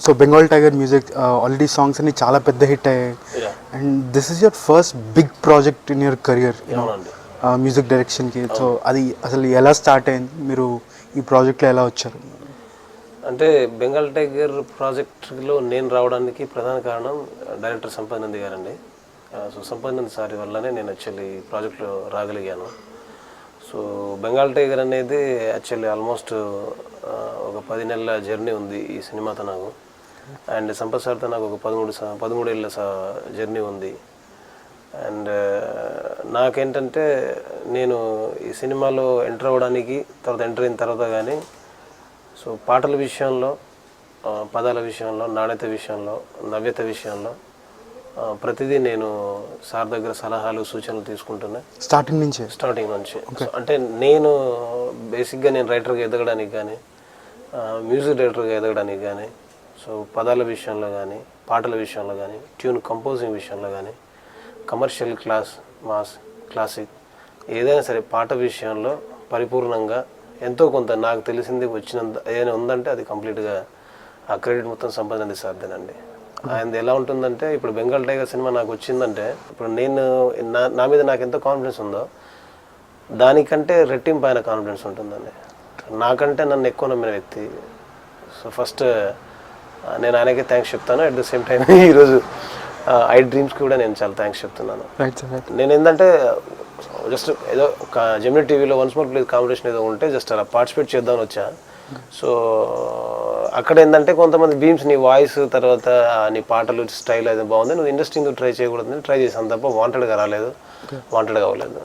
So Bengal Tiger music already songs అన్ని చాలా పెద్ద హిట్ అయ్యాయి. And this is your first big project in your career music డైరెక్షన్కి. So అది అసలు ఎలా స్టార్ట్ అయింది, మీరు ఈ ప్రాజెక్ట్లో ఎలా వచ్చారు? అంటే బెంగాల్ టైగర్ ప్రాజెక్ట్లో నేను రావడానికి ప్రధాన కారణం డైరెక్టర్ సంపత్ గారండి. సో సంపత్ సార్ వల్లనే నేను యాక్చువల్లీ ఈ ప్రాజెక్ట్లో రాగలిగాను. సో బెంగాల్ టైగర్ అనేది యాక్చువల్లీ ఆల్మోస్ట్ ఒక 10 నెలల జర్నీ ఉంది ఈ సినిమాతో నాకు. అండ్ సంపత్ సార్తో నాకు ఒక 13 ఏళ్ళ జర్నీ ఉంది. అండ్ నాకేంటంటే నేను ఈ సినిమాలో ఎంటర్ అవ్వడానికి ఎంటర్ అయిన తర్వాత కానీ సో పాటల విషయంలో, పదాల విషయంలో, నాణ్యత విషయంలో, నవ్యత విషయంలో ప్రతిదీ నేను సార్ దగ్గర సలహాలు సూచనలు తీసుకుంటున్నా స్టార్టింగ్ నుంచి. అంటే నేను బేసిక్గా నేను రైటర్గా ఎదగడానికి కానీ, మ్యూజిక్ డైరెక్టర్గా ఎదగడానికి కానీ, సో పదాల విషయంలో కానీ, పాటల విషయంలో కానీ, ట్యూన్ కంపోజింగ్ విషయంలో కానీ, కమర్షియల్ మాస్ క్లాసిక్ ఏదైనా సరే పాట విషయంలో పరిపూర్ణంగా ఎంతో కొంత నాకు తెలిసింది వచ్చినంత ఏదైనా ఉందంటే అది కంప్లీట్గా ఆ క్రెడిట్ మొత్తం సంపాదన సాధ్యనండి. ఆయన ఎలా ఉంటుందంటే ఇప్పుడు బెంగాల్ టైగర్ సినిమా నాకు వచ్చిందంటే ఇప్పుడు నేను నా మీద నాకు ఎంత కాన్ఫిడెన్స్ ఉందో దానికంటే రెట్టింపు ఆయన కాన్ఫిడెన్స్ ఉంటుందండి. నాకంటే నన్ను ఎక్కువ నమ్మిన వ్యక్తి. సో ఫస్ట్ నేను ఆయనకే థ్యాంక్స్ చెప్తాను. అట్ ద సేమ్ టైం ఈరోజు ఐ డ్రీమ్స్కి కూడా నేను చాలా థ్యాంక్స్ చెప్తున్నాను. నేను ఏంటంటే జస్ట్ ఏదో జెమినీ టీవీలో వన్స్ మోర్ ప్లీజ్ కాంపిటీషన్ ఏదో ఉంటే జస్ట్ అలా పార్టిసిపేట్ చేద్దామని వచ్చా. సో అక్కడ ఏంటంటే కొంతమంది బీమ్స్ నీ వాయిస్ తర్వాత నీ పాటలు స్టైల్ అయితే బాగుంది, నువ్వు ఇండస్ట్రీ ట్రై చేయకూడదని ట్రై చేశాను తప్ప వాంటెడ్గా రాలేదు, వాంటెడ్గా అవ్వలేదు.